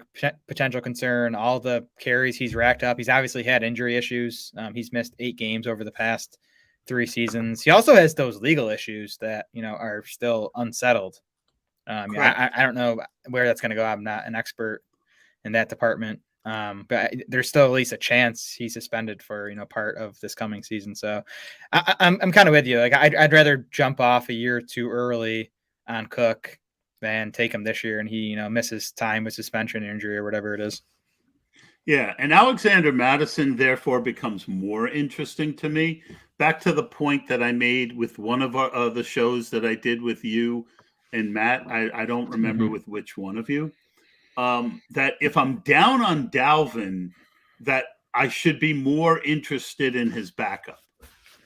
potential concern. All the carries he's racked up. He's obviously had injury issues. He's missed 8 games over the past 3 seasons. He also has those legal issues that are still unsettled. I don't know where that's going to go. I'm not an expert in that department. But there's still at least a chance he's suspended for part of this coming season. So I'm kind of with you. Like I'd rather jump off a year too early on Cook than take him this year and he misses time with suspension, injury, or whatever it is. Yeah, and Alexander Mattison therefore becomes more interesting to me. Back to the point that I made with one of the shows that I did with you and Matt. I don't remember with which one of you. That if I'm down on Dalvin, that I should be more interested in his backup.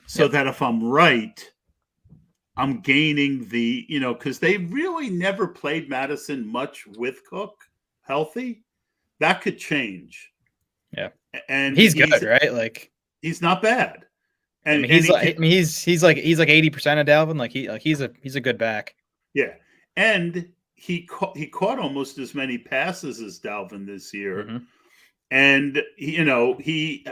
So that if I'm right, I'm gaining because they really never played Madison much with Cook healthy. That could change. Yeah. And he's good, right? Like he's not bad. And he's like 80% of Dalvin. He's a good back. Yeah. And he caught almost as many passes as Dalvin this year. And he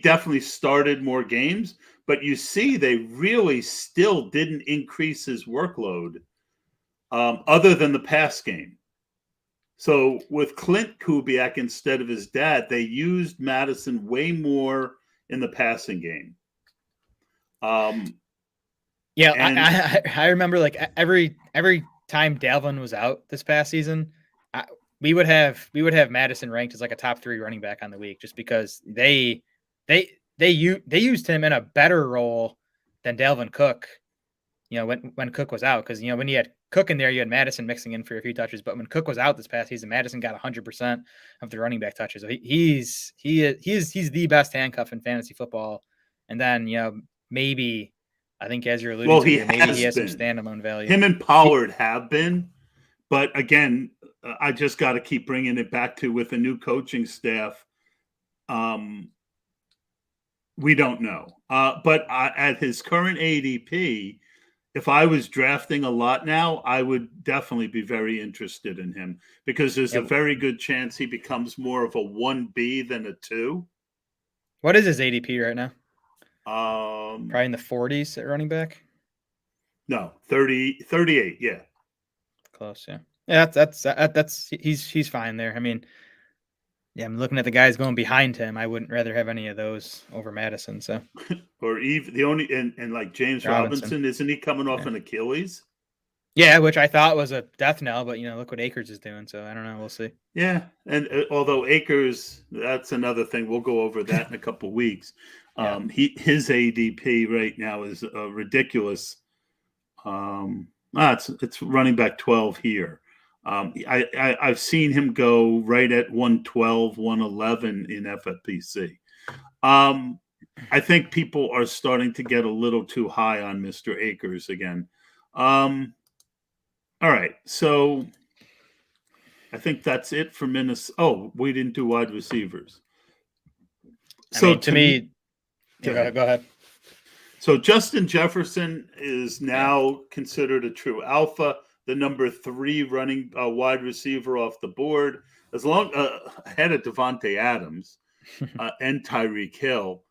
definitely started more games, but you see they really still didn't increase his workload other than the pass game. So with Clint Kubiak instead of his dad, they used Madison way more in the passing game. I remember like every time Dalvin was out this past season, we would have Madison ranked as like a top 3 running back on the week just because they used him in a better role than Dalvin Cook. When Cook was out, because when you had Cook in there, you had Madison mixing in for a few touches. But when Cook was out this past season, Madison got 100% of the running back touches. So he's the best handcuff in fantasy football. And then maybe I think as you're alluding to, maybe he has some standalone value. Him and Pollard have been, but again, I just got to keep bringing it back to with a new coaching staff. We don't know. But at his current ADP, if I was drafting a lot now, I would definitely be very interested in him because there's a very good chance he becomes more of a 1B than a 2. What is his ADP right now? Probably in the 40s at running back. No, 38. Yeah, close. Yeah, yeah. That's he's fine there. I mean, yeah, I'm looking at the guys going behind him. I wouldn't rather have any of those over Madison. So, or even the only and like James Robinson, isn't he coming off an Achilles? Yeah, which I thought was a death knell, but look what Akers is doing. So I don't know. We'll see. Yeah, and although Akers, that's another thing. We'll go over that in a couple weeks. His ADP right now is ridiculous. It's running back 12 here. I've seen him go right at 112, 111 in FFPC. I think people are starting to get a little too high on Mr. Akers again. All right, so I think that's it for Minnesota. Oh, we didn't do wide receivers. To me, go ahead. So Justin Jefferson is now considered a true alpha, the number 3 running wide receiver off the board, as long ahead of Devontae Adams and Tyreek Hill.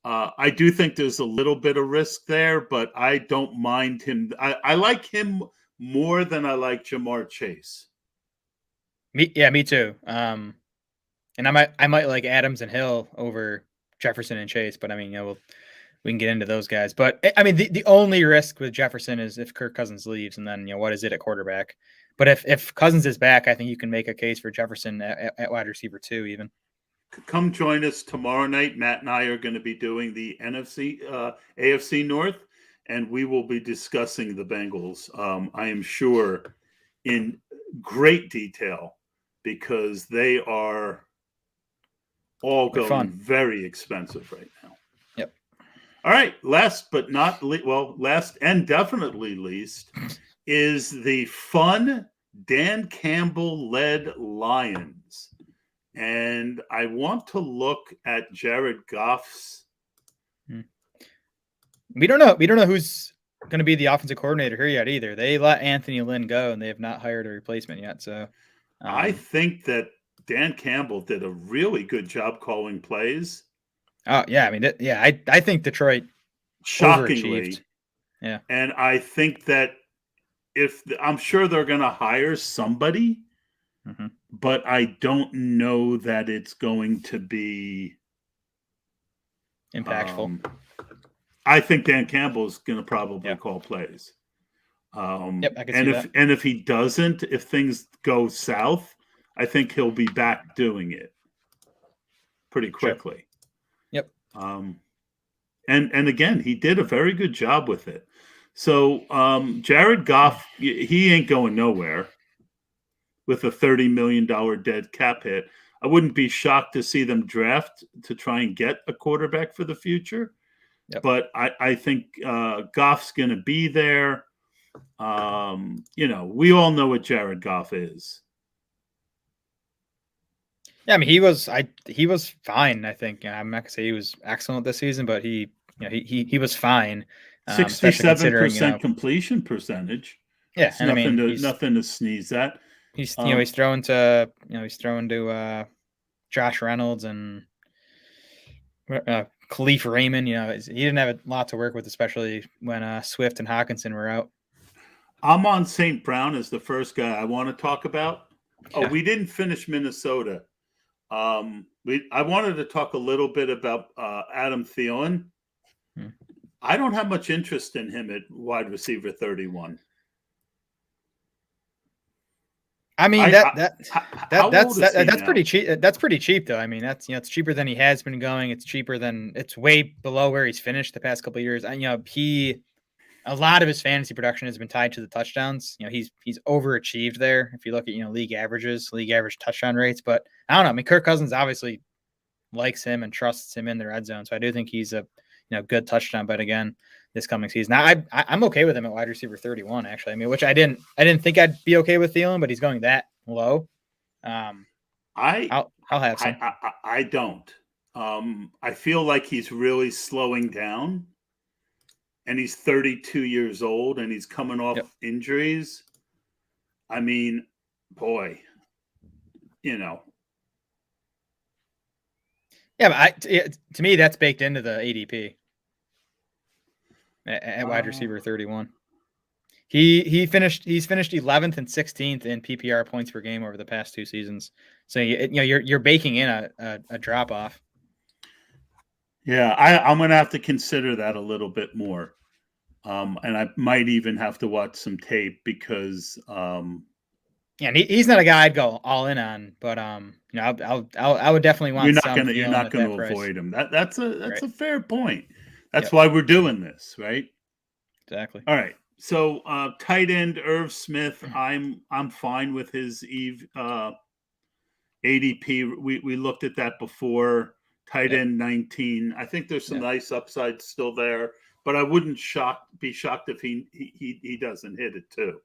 I do think there's a little bit of risk there, but I don't mind him. I like him more than I like Jamar Chase. Me too. And I might like Adams and Hill over Jefferson and Chase, but I mean, we can get into those guys. But I mean, the only risk with Jefferson is if Kirk Cousins leaves, and then what is it at quarterback? But if Cousins is back, I think you can make a case for Jefferson at wide receiver too, even. Come join us tomorrow night. Matt and I are going to be doing the AFC North, and we will be discussing the Bengals. I am sure in great detail because they are all going very expensive right now. Yep. All right. Last and definitely least is the fun Dan Campbell-led Lions. And I want to look at Jared Goff's. We don't know who's going to be the offensive coordinator here yet either. They let Anthony Lynn go, and they have not hired a replacement yet. So I think that Dan Campbell did a really good job calling plays. Oh yeah, I mean, I think Detroit shockingly, overachieved. Yeah, and I think that I'm sure they're going to hire somebody. Mm-hmm. But I don't know that it's going to be impactful. I think Dan Campbell is going to probably call plays. I can see that. And if he doesn't, if things go south, I think he'll be back doing it pretty quickly. Sure. Yep. And again, he did a very good job with it. So Jared Goff, he ain't going nowhere. With a $30 million dead cap hit, I wouldn't be shocked to see them draft to try and get a quarterback for the future. Yep. But I think Goff's going to be there. We all know what Jared Goff is. Yeah, I mean, he was fine. I think I'm not gonna say he was excellent this season, but he was fine. 67% completion percentage. Yeah, and nothing to sneeze at. He's he's throwing to Josh Reynolds and Khalif Raymond. He didn't have a lot to work with, especially when Swift and Hawkinson were out. I'm on St. Brown as the first guy I want to talk about. Yeah. Oh, we didn't finish Minnesota. I wanted to talk a little bit about Adam Thielen. I don't have much interest in him at wide receiver 31. I mean that's pretty cheap. That's pretty cheap though. I mean it's cheaper than he has been going. It's way below where he's finished the past couple of years. And a lot of his fantasy production has been tied to the touchdowns. He's overachieved there. If you look at league average touchdown rates, but I don't know. I mean Kirk Cousins obviously likes him and trusts him in the red zone, so I do think he's a good touchdown bet again this coming season. Now, I'm okay with him at wide receiver 31, actually. I mean, which I didn't think I'd be okay with Thielen, but he's going that low. I'll have some. I don't. I feel like he's really slowing down, and he's 32 years old, and he's coming off injuries. I mean, boy, you know. Yeah, but to me, that's baked into the ADP at wide receiver 31. He's finished 11th and 16th in PPR points per game over the past 2 seasons. So you're baking in a drop off. Yeah, I'm going to have to consider that a little bit more, and I might even have to watch some tape because. Yeah, he's not a guy I'd go all in on, but I would definitely want. You're not going to avoid him. That's a fair point. That's why we're doing this, right? Exactly. All right. So tight end Irv Smith, I'm fine with his ADP. We looked at that before. Tight end 19. I think there's some nice upside still there, but I wouldn't be shocked if he doesn't hit it too.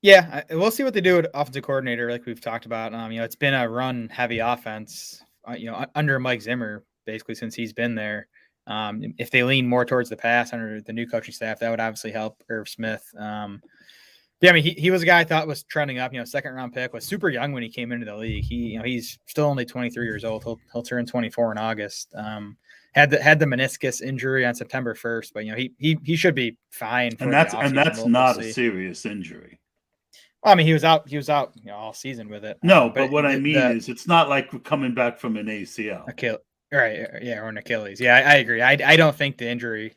Yeah, we'll see what they do with offensive coordinator, like we've talked about. It's been a run-heavy offense, under Mike Zimmer, basically since he's been there. If they lean more towards the pass under the new coaching staff, that would obviously help Irv Smith. He was a guy I thought was trending up. Second-round pick, was super young when he came into the league. He's still only 23 years old. He'll turn 24 in August. Had the meniscus injury on September 1st, but he should be fine. And that's not a serious injury. Well, he was out, all season with it. No, but what I mean is, it's not like we're coming back from an ACL. Right, yeah, or an Achilles. Yeah, I agree. I don't think that injury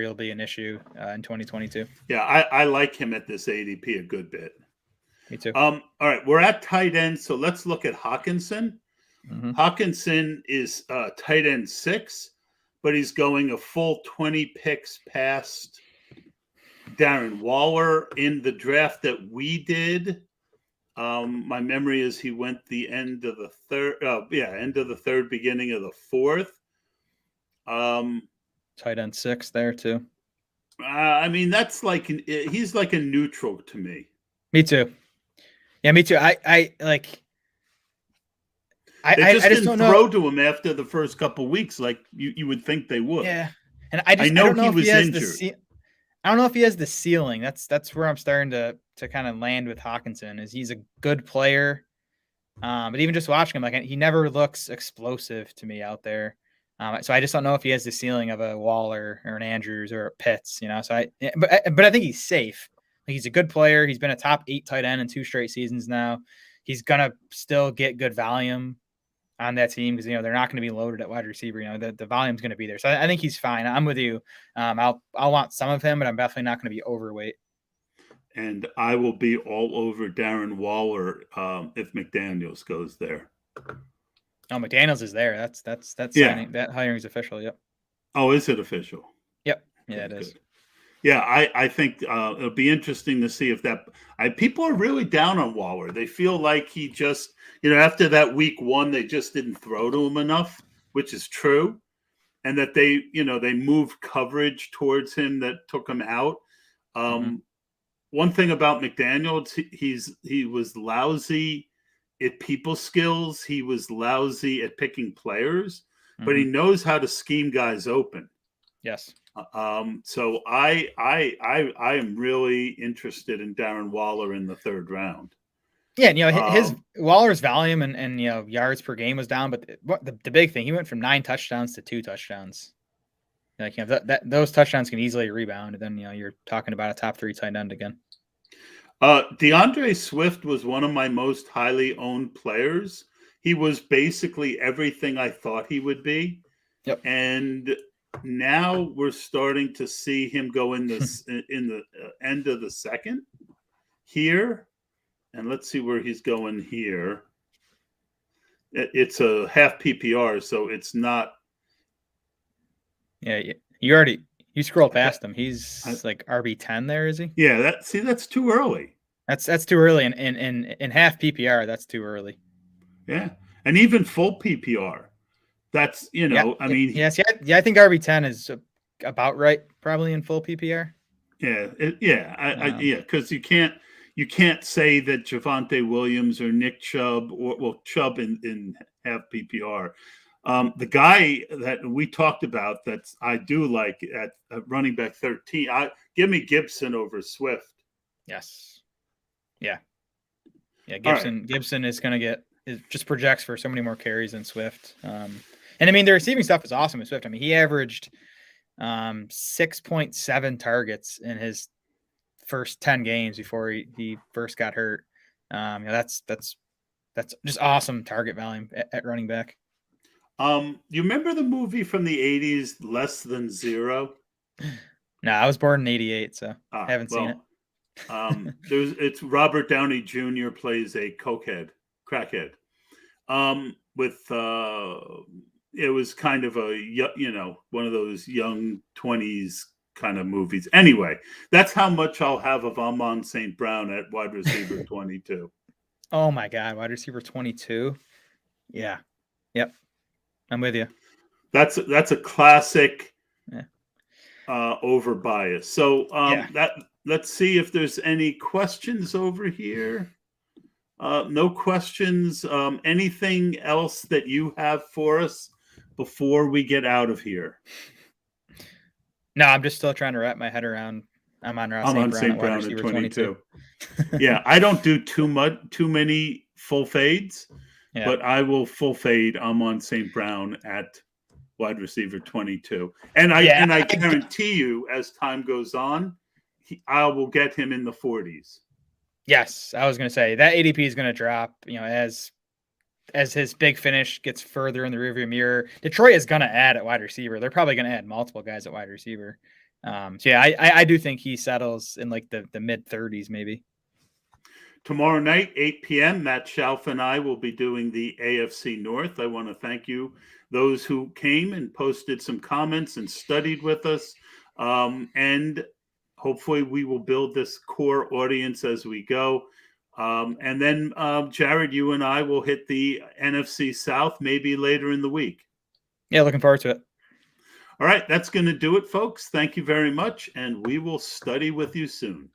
will be an issue in 2022. Yeah, I like him at this ADP a good bit. Me too. All right, we're at tight end, so let's look at Hawkinson. Mm-hmm. Hawkinson is tight end 6, but he's going a full 20 picks past Darren Waller in the draft that we did. My memory is he went the end of the third, beginning of the 4th. Tight end 6 there too. That's like he's like a neutral to me. Me too. Yeah, me too. I just didn't don't throw to him after the first couple weeks like you would think they would. Yeah, and I don't know he was injured. I don't know if he has the ceiling. That's where I'm starting to kind of land with Hawkinson. Is he's a good player, but even just watching him, he never looks explosive to me out there. So I just don't know if he has the ceiling of a Waller or an Andrews or a Pitts. So but I think he's safe. He's a good player. He's been a top 8 tight end in 2 straight seasons now. He's gonna still get good volume on that team because they're not going to be loaded at wide receiver. The volume's going to be there, so I think he's fine. I'm with you. I'll want some of him, but I'm definitely not going to be overweight. And I will be all over Darren Waller if McDaniels goes there. Oh, McDaniels is there. That's signing. That hiring is official. Yep. Oh, is it official? Yep. Yeah, it is. Good. Yeah, I think it'll be interesting to see if people are really down on Waller. They feel like he just, after that week 1, they just didn't throw to him enough, which is true. And that they moved coverage towards him that took him out. One thing about McDaniels, he was lousy at people skills. He was lousy at picking players, but he knows how to scheme guys open. Yes. So I am really interested in Darren Waller in the 3rd round. Yeah, his Waller's volume and yards per game was down, but the big thing, he went from 9 touchdowns to 2 touchdowns. Those touchdowns can easily rebound, and then you're talking about a top 3 tight end again. Deandre Swift was one of my most highly owned players. He was basically everything I thought he would be. Yep. And now we're starting to see him go in this in the end of the 2nd here, and let's see where he's going here. It's a half PPR, so it's not. Yeah, you scroll past him. He's like RB10 there, is he? Yeah, that's too early. That's too early in half PPR. That's too early. Yeah, and even full PPR. That's I think RB10 is about right, probably in full PPR. Yeah, because you can't you can't say that Javonte Williams or Nick Chubb or Chubb in half PPR. The guy that we talked about that I do like at running back 13, give me Gibson over Swift. Yes. Yeah. Yeah. Gibson is going to it just projects for so many more carries than Swift. And I mean, the receiving stuff is awesome with Swift. I mean, he averaged 6.7 targets in his first 10 games before he first got hurt. That's just awesome target volume at running back. You remember the movie from the 80s, Less Than Zero? No, I was born in 88, so I haven't seen it. It's Robert Downey Jr. plays a crackhead. It was kind of one of those young 20s kind of movies. Anyway, that's how much I'll have of Amon St. Brown at wide receiver 22. Oh my God, wide receiver 22. Yeah. Yep. I'm with you. That's a classic over bias. So let's see if there's any questions over here. No questions. Anything else that you have for us before we get out of here? No, I'm just still trying to wrap my head around. I'm on St. Brown at 22. Yeah, I don't do too many full fades, but I will full fade. I'm on St. Brown at wide receiver 22, and I guarantee you, as time goes on, I will get him in the 40s. Yes, I was going to say that ADP is going to drop. As his big finish gets further in the rearview mirror. Detroit is going to add at wide receiver. They're probably going to add multiple guys at wide receiver. I do think he settles in like the mid 30s maybe. Tomorrow night, 8 p.m., Matt Schauf and I will be doing the AFC North. I want to thank you, those who came and posted some comments and studied with us. And hopefully we will build this core audience as we go. And then, Jared, you and I will hit the NFC South maybe later in the week. Yeah, looking forward to it. All right, that's going to do it, folks. Thank you very much, and we will study with you soon.